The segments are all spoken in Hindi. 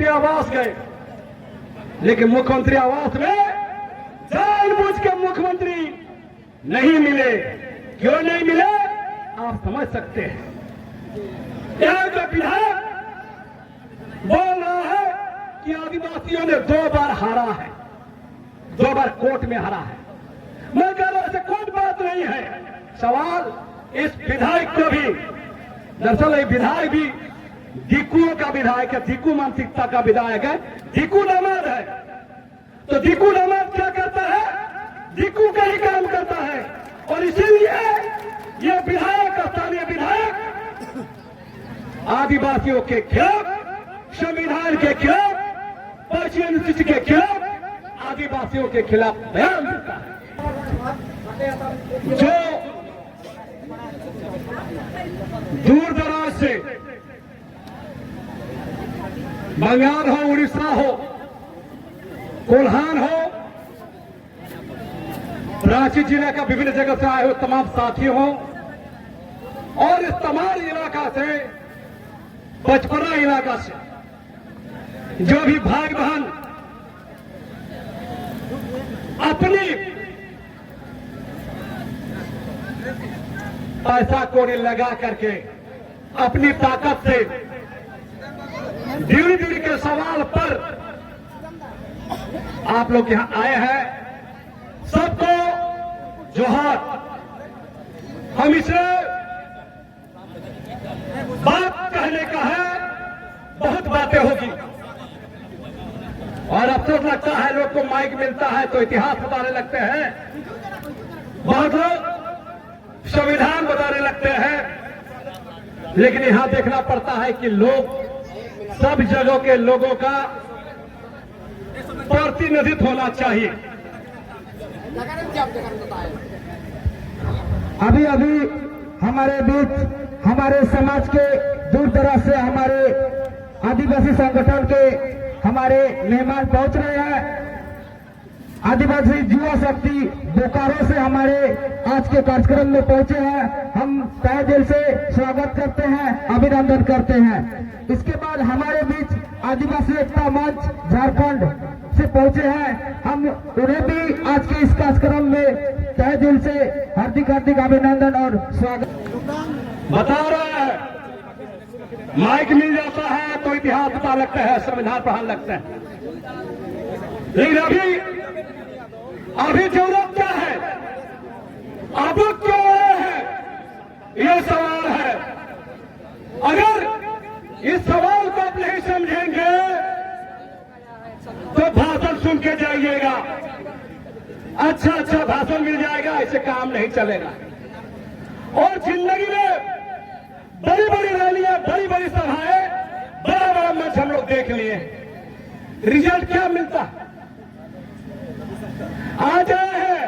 मुख्यमंत्री आवास गए, लेकिन मुख्यमंत्री आवास में जानबूझ के मुख्यमंत्री नहीं मिले। क्यों नहीं मिले आप समझ सकते हैं। यहाँ का विधायक बोल रहा है कि आदिवासियों ने 2 बार हारा है, 2 बार कोर्ट में हारा है। मैं कह रहा हूं ऐसे कोई बात नहीं है। सवाल इस विधायक को भी, दरअसल ये विधायक भी दीकुओं का विधायक है, दीकू मानसिकता का विधायक है, दीकू दामाद है। तो दीकू दामाद क्या करता है, दीकू का ही काम करता है। और इसीलिए ये विधायक, स्थानीय विधायक आदिवासियों के खिलाफ, संविधान के खिलाफ, पश्चिमी अनुसूची के खिलाफ, आदिवासियों के खिलाफ बयान देता है। जो दूर दराज से बंगाल हो, उड़ीसा हो, कोल्हान हो, रांची जिले का विभिन्न जगह से आए हुए तमाम साथी हों और इस तमाम इलाका से, बचपना इलाका से जो भी भाई बहन अपनी पैसा कौड़ी लगा करके अपनी ताकत से ड्यूटी के सवाल पर आप लोग यहां आए हैं, सबको जोहार। हम इसे बात कहने का है, बहुत बातें होगी और अफसोस लगता है लोग को माइक मिलता है तो इतिहास बताने लगते हैं, बहुत लोग संविधान बताने लगते हैं। लेकिन यहां देखना पड़ता है कि लोग, सब जगहों के लोगों का प्रतिनिधित्व होना चाहिए। अभी अभी हमारे बीच हमारे समाज के दूर दराज से हमारे आदिवासी संगठन के हमारे मेहमान पहुंच रहे हैं। आदिवासी युवा शक्ति बोकारो से हमारे आज के कार्यक्रम में पहुंचे हैं। हम तहे दिल से स्वागत करते हैं, अभिनंदन करते हैं। इसके बाद हमारे बीच आदिवासी एकता मंच झारखंड से पहुंचे हैं। हम उन्हें भी आज के इस कार्यक्रम में तहे दिल से हार्दिक हार्दिक अभिनंदन और स्वागत बता रहा है। माइक मिल जाता है तो इतिहास पता लगता है, संविधान पढ़ाने लगते हैं। लेकिन अभी जरूरत क्या है, अब क्यों आए हैं, ये सवाल है। अगर इस सवाल को आप नहीं समझेंगे तो भाषण सुन के जाइएगा, अच्छा भाषण मिल जाएगा, ऐसे काम नहीं चलेगा। और जिंदगी में बड़ी बड़ी रैलियां, बड़ी बड़ी सभाएं, बड़ा बड़ा मंच हम लोग देख लिए, रिजल्ट क्या मिलता है? आ जाए हैं,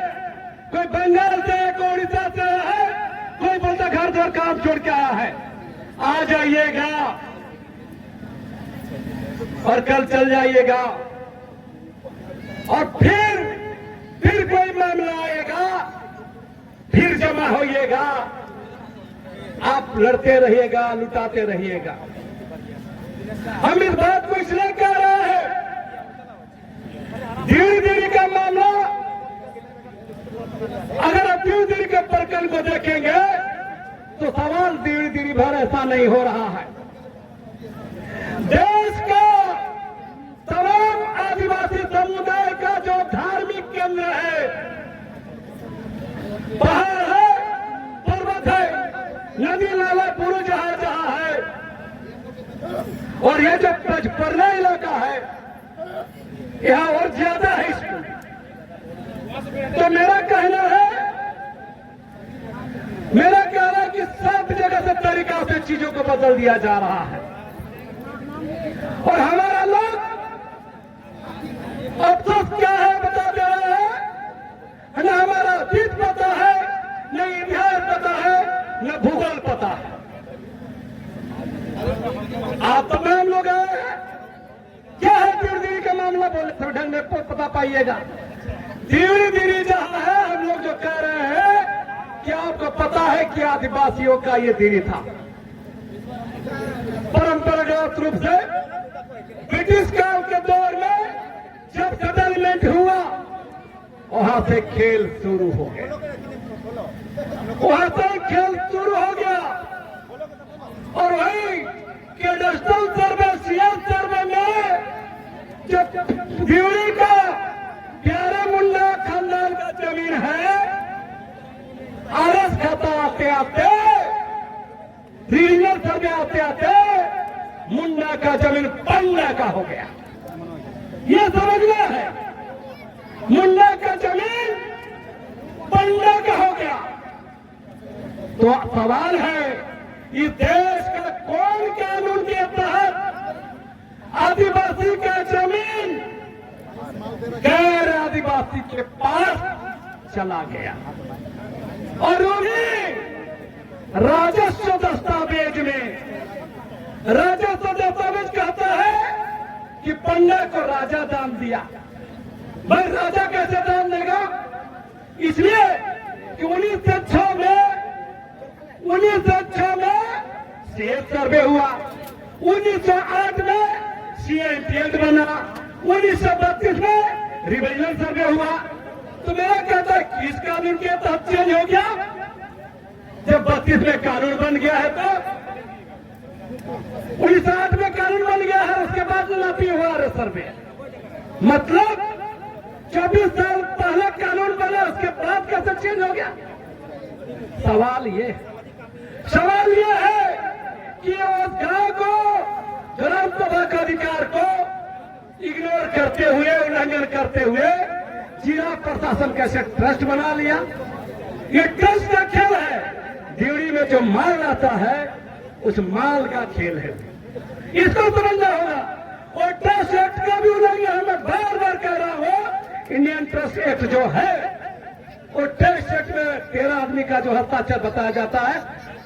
कोई बंगाल से, कोई उड़ीसा से है, कोई बोलता घर घर काम छोड़ के आया है। आ जाइएगा और कल चल जाइएगा और फिर कोई मामला आएगा, फिर जमा होइएगा, आप लड़ते रहिएगा, लुटाते रहिएगा। हम इस बात को इसलिए कह रहे हैं, धीरे का मामला, अगर आप धीरे के प्रकरण को देखेंगे तो सवाल धीरे भर ऐसा नहीं हो रहा है। देश का तमाम आदिवासी समुदाय का जो धार्मिक केंद्र है, पहाड़ है, पर्वत है, नदी नाला पुरु जहां है, और ये जो पचपरना इलाका है यहां और ज्यादा है इसमें। तो मेरा कहना है कि सब जगह से तरीका से चीजों को बदल दिया जा रहा है और हमारा लोग अफसोस क्या है बता दे रहे हैं। न हमारा अतीत पता है, न इतिहास पता है, न भूगोल पता है। आप तमाम लोग आए हैं, क्या है धीरे का मामला, बोले थोड़े ढंग में पता पाइएगा। धीरे जहां है, हम लोग जो कह रहे हैं कि आपको पता है कि आदिवासियों का ये धीरे था। परंपरागत रूप से ब्रिटिश वहां से खेल शुरू हो गया, वहां से खेल शुरू हो गया। और वही कैडेस्ट्रल सर्वे, सीएम सर्वे में जो ड्यूरी का प्यारे मुंडा खानदान का जमीन है, आरएस खाता आते आते, रीजनल सर्वे आते आते मुंडा का जमीन पंडा का हो गया। ये समझना है, मुंडा का जमीन पंडा का हो गया। तो सवाल है, इस देश का कौन कानून के तहत आदिवासी का जमीन गैर आदिवासी के पास चला गया? और उन्हें राजस्व दस्तावेज में, राजस्व दस्तावेज कहता है कि पंडा को राजा दान दिया। भाई राजा कैसे दान देगा? इसलिए कि 1906 में सेहत सर्वे हुआ, 1908 में सीएमपीएड बना, 1932 में रिविजनल सर्वे हुआ। तो मेरा कहता है किस कानून के तहत चेंज हो गया? जब 32 में कानून बन गया है तो 1908 में कानून बन गया है, उसके बाद लाती हुआ सर्वे। मतलब 24 साल पहले कानून बना, उसके बाद कैसे चेंज हो गया? सवाल ये है कि उस गांव को, ग्राम सभा का अधिकार को इग्नोर करते हुए, उल्लंघन करते हुए जिला प्रशासन कैसे ट्रस्ट बना लिया? ये ट्रस्ट का खेल है। ड्यूरी में जो माल आता है उस माल का खेल है, इसको समझना होगा। और ट्रस्ट एक्ट का भी उल्लंघन मैं बार बार कह रहा हूं। इंडियन ट्रस्ट एक्ट जो है, और ट्रस्ट एक्ट में 13 आदमी का जो हस्ताक्षर बताया जाता है,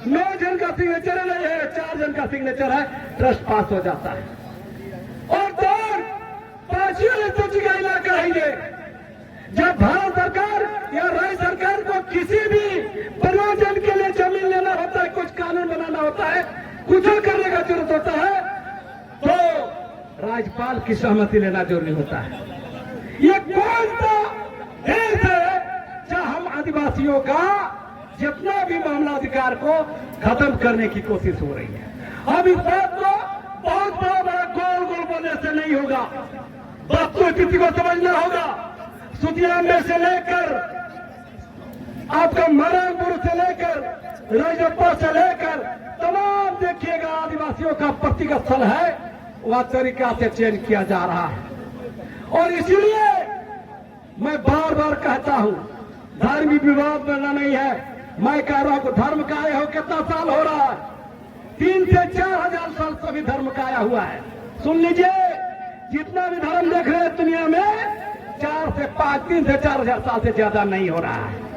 9 जन का सिग्नेचर नहीं है, 4 जन का सिग्नेचर है, ट्रस्ट पास हो जाता है। और तो 5वीं का इलाका है ये। जब भारत सरकार या राज्य सरकार को किसी भी प्रयोजन के लिए जमीन लेना होता है, कुछ कानून बनाना होता है, कुछ करने का जरूरत होता है, तो राज्यपाल की सहमति लेना जरूरी होता है। ये कौन सा देश है जहां हम आदिवासियों का जितना भी मामला अधिकार को खत्म करने की कोशिश हो रही है? अब इस बात को बहुत बड़ा गोल गोल बोलने से नहीं होगा, वस्तुस्थिति को समझना होगा। सुतिया में से लेकर आपका मरणपुर से लेकर रजप्पा से लेकर तमाम देखिएगा आदिवासियों का व्यक्तिगत स्थल है, वह तरीका से चेंज किया जा रहा है। और इसीलिए मैं बार बार कहता हूं, धार्मिक विवाद बनना नहीं है। मैं कह रहा हूं धर्म काया हो कितना साल हो रहा है? 3 से 4 हजार साल से भी धर्म काया हुआ है। सुन लीजिए, जितना भी धर्म देख रहे हैं दुनिया में 4 से 5, 3 से 4 हजार साल से ज्यादा नहीं हो रहा है।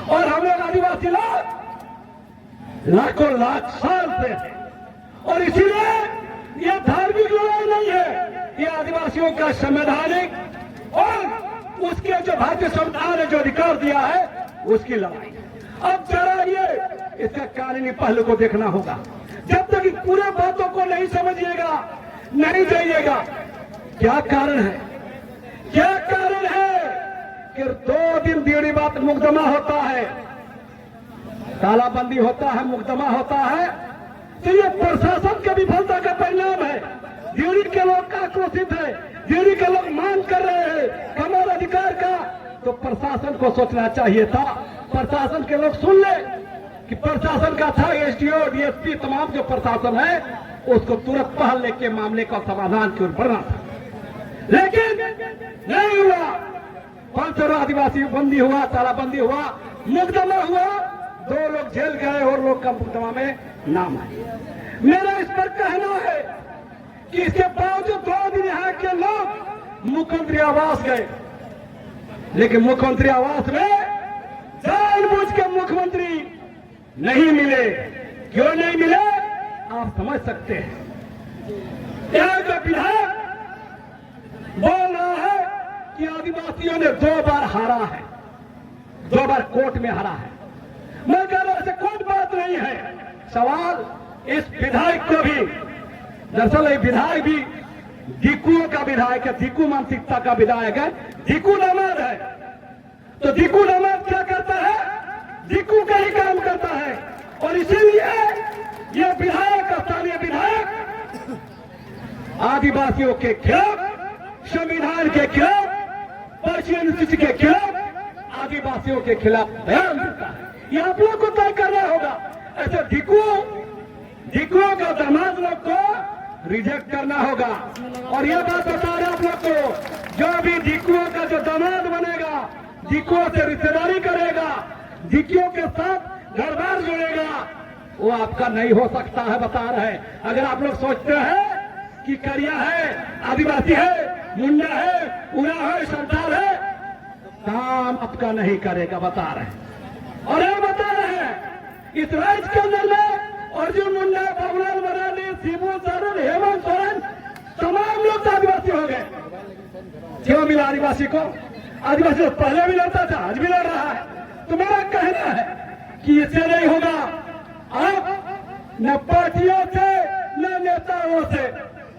और हम लोग आदिवासी लोग लाखों लाख साल से हैं। और इसीलिए यह धार्मिक लड़ाई नहीं है, ये आदिवासियों का संवैधानिक और उसके जो भारतीय संविधान ने जो अधिकार दिया है उसकी लड़ाई। अब जरा ये इसका कानूनी पहलू को देखना होगा। जब तक इस पूरे बातों को नहीं समझिएगा, नहीं जाइएगा। क्या कारण है? क्या कारण है कि 2 दिन ड्यूरी बात मुकदमा होता है, तालाबंदी होता है, मुकदमा होता है, तो ये प्रशासन की विफलता का परिणाम है। ड्यूरी के लोग आक्रोशित है, ड्यूरी के लोग मांग कर रहे हैं हमारे अधिकार का। तो प्रशासन को सोचना चाहिए था, प्रशासन के लोग सुन ले कि प्रशासन का था एसडीओ, डीएसपी, तमाम जो प्रशासन है उसको तुरंत पहल लेके मामले का समाधान की ओर बढ़ना था, लेकिन नहीं हुआ। 500 आदिवासी बंदी हुआ, तालाबंदी हुआ, मुकदमा हुआ, 2 लोग जेल गए और लोग का मुकदमा में नाम आए। मेरा इस पर कहना है कि इसके बावजूद 2 दिन यहाँ के लोग मुख्यमंत्री आवास गए, लेकिन मुख्यमंत्री आवास में जानबूझ के मुख्यमंत्री नहीं मिले। क्यों नहीं मिले आप समझ सकते हैं। यहाँ का विधायक बोल रहा है कि आदिवासियों ने 2 बार हारा है, 2 बार कोर्ट में हारा है। मैं कह रहा हूं ऐसे कोई बात नहीं है। सवाल इस विधायक को भी, दरअसल ये विधायक भी दिक्कुओं का विधायक है, दिक्कू मानसिकता का विधायक है, दिक्कू नमाज है। तो दिक्कू दामाद क्या करता है? दिक्कू का ही काम करता है। और इसीलिए ये विधायक, स्थानीय विधायक आदिवासियों के खिलाफ, संविधान के खिलाफ, पर्ची अनुसूची के खिलाफ, आदिवासियों के खिलाफ बयान देता है। ये आप लोग को तय करना होगा। ऐसे दिक्कुओं का दामाद लोग को रिजेक्ट करना होगा। और ये बात बता रहे आप लोग को, जो भी दिक्कुओं का जो दामाद बनेगा, दिक्कुओं से रिश्तेदारी करेगा, दिक्कुओं के साथ घर बार जुड़ेगा, वो आपका नहीं हो सकता है, बता रहे हैं। अगर आप लोग सोचते हैं कि करिया है, आदिवासी है, मुंडा है, उड़ा है, संताल है, काम आपका नहीं करेगा, बता रहे हैं। और ये बता रहे हैं, इस राज्य के अंदर में अर्जुन मुंडा, बाबूलाल मरांडी, शिबू सोरेन, हेमंत सोरेन, तमाम लोग तो आदिवासी हो गए। क्यों मिला आदिवासी को? आदिवासी तो पहले भी लड़ता था, आज भी लड़ रहा है। तो मेरा कहना है कि इससे नहीं होगा। आप न पार्टियों से न नेताओं से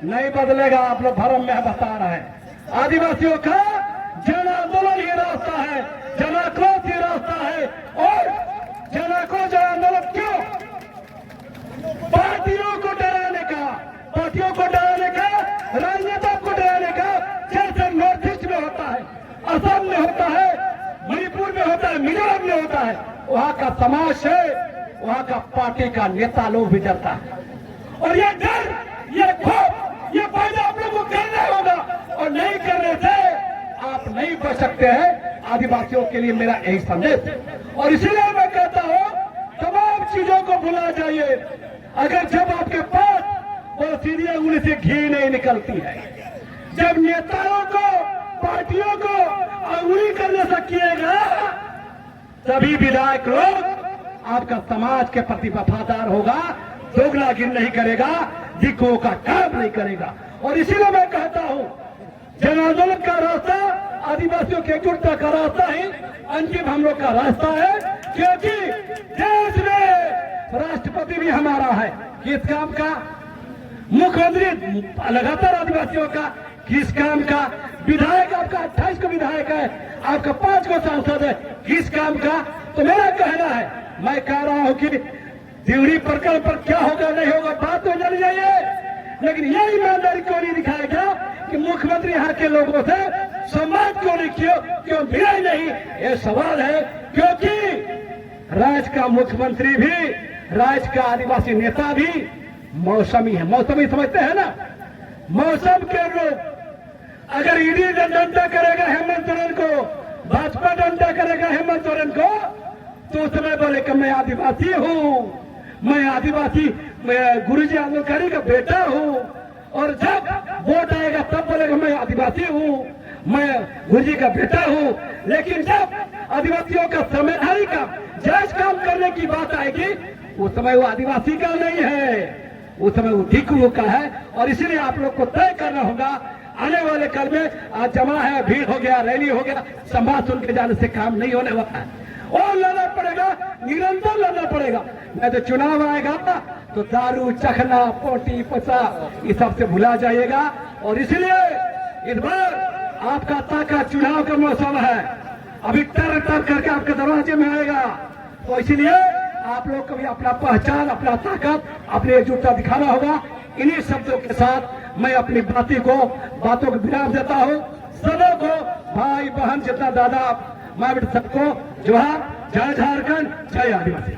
नहीं बदलेगा। आप लोग भरम में बता रहे हैं। आदिवासियों का जन आंदोलन ही रास्ता है, जन आक्रोश ही रास्ता है। और जन आक्रोश, जन आंदोलन क्यों? पार्टियों को डराने का, राजनेता को डराने का, जैसे नॉर्थ ईस्ट में होता है, असम में होता है, मणिपुर में होता है, मिजोरम में होता है, वहां का समाज से, वहां का पार्टी का नेता लोग भी डरता है। और ये डर, ये खौफ, ये फायदा आप लोग को करना होगा। और नहीं करने से आप नहीं बच सकते हैं। आदिवासियों के लिए मेरा यही संदेश है। और इसीलिए मैं कहता हूं, तमाम चीजों को भुला जाइए। अगर जब आपके पास वो सीधी उंगली से घी नहीं निकलती है, जब नेताओं को, पार्टियों को अंगुली करने से किएगा, सभी विधायक लोग आपका समाज के प्रति वफादार होगा, दोगलागिरी नहीं करेगा, दिक्कुओं का काम नहीं करेगा। और इसीलिए मैं कहता हूं, जन आंदोलन का रास्ता, आदिवासियों की एकजुटता का रास्ता ही अंतिम हम लोग का रास्ता है। क्योंकि देश में राष्ट्रपति भी हमारा है। किस काम का? मुख्यमंत्री लगातार आदिवासियों का, किस काम का? विधायक आपका 28 को विधायक है, आपका 5 को सांसद है, किस काम का? तो मेरा कहना है, मैं कह रहा हूं कि दिवड़ी प्रकल्प पर क्या होगा नहीं होगा बात तो जानी जाइए, लेकिन यह ईमानदारी क्यों नहीं दिखाया गया कि मुख्यमंत्री यहाँ के लोगों से संवाद क्यों नहीं किया, क्यों मिला ही नहीं? ये सवाल है। क्योंकि राज्य का मुख्यमंत्री भी, राज्य का आदिवासी नेता भी मौसमी है। मौसमी समझते हैं ना? मौसम के लोग, अगर ईडी डंडा करेगा हेमंत सोरेन को, भाजपा डंडा करेगा हेमंत सोरेन को, तो उस समय बोले कि मैं आदिवासी हूँ, मैं आदिवासी गुरुजी आंदोलकारी का बेटा हूँ। और जब वोट आएगा तब बोलेगा मैं आदिवासी हूँ, मैं गुरुजी का बेटा हूँ। लेकिन जब आदिवासियों का संवैधानिक काम, जायज काम करने की बात आएगी, उस समय वो आदिवासी का नहीं है, उस समय वो दिक्कुओं का है। और इसीलिए आप लोग को तय करना होगा आने वाले कल में। आज जमा है, भीड़ हो गया, रैली हो गया, संवाद सुन के जाने से काम नहीं होने वाला है। और लड़ना पड़ेगा, निरंतर लड़ना पड़ेगा। नहीं तो चुनाव आएगा तो दारू, चखना, पोटी, पचा, ये सब से भुला जाइएगा। और इसलिए इस बार आपका ताकत, चुनाव का मौसम है, अभी टर टर करके आपके दरवाजे में आएगा। तो इसलिए आप लोग को भी अपना पहचान, अपना ताकत, अपनी एकजुटता दिखाना होगा। इन्हीं शब्दों के साथ मैं अपनी बातों को विराम देता हूँ। सबों को, भाई बहन, जितना दादा, माँ बेटा, सबको जोहार। जय झारखंड, जय आदिवासी।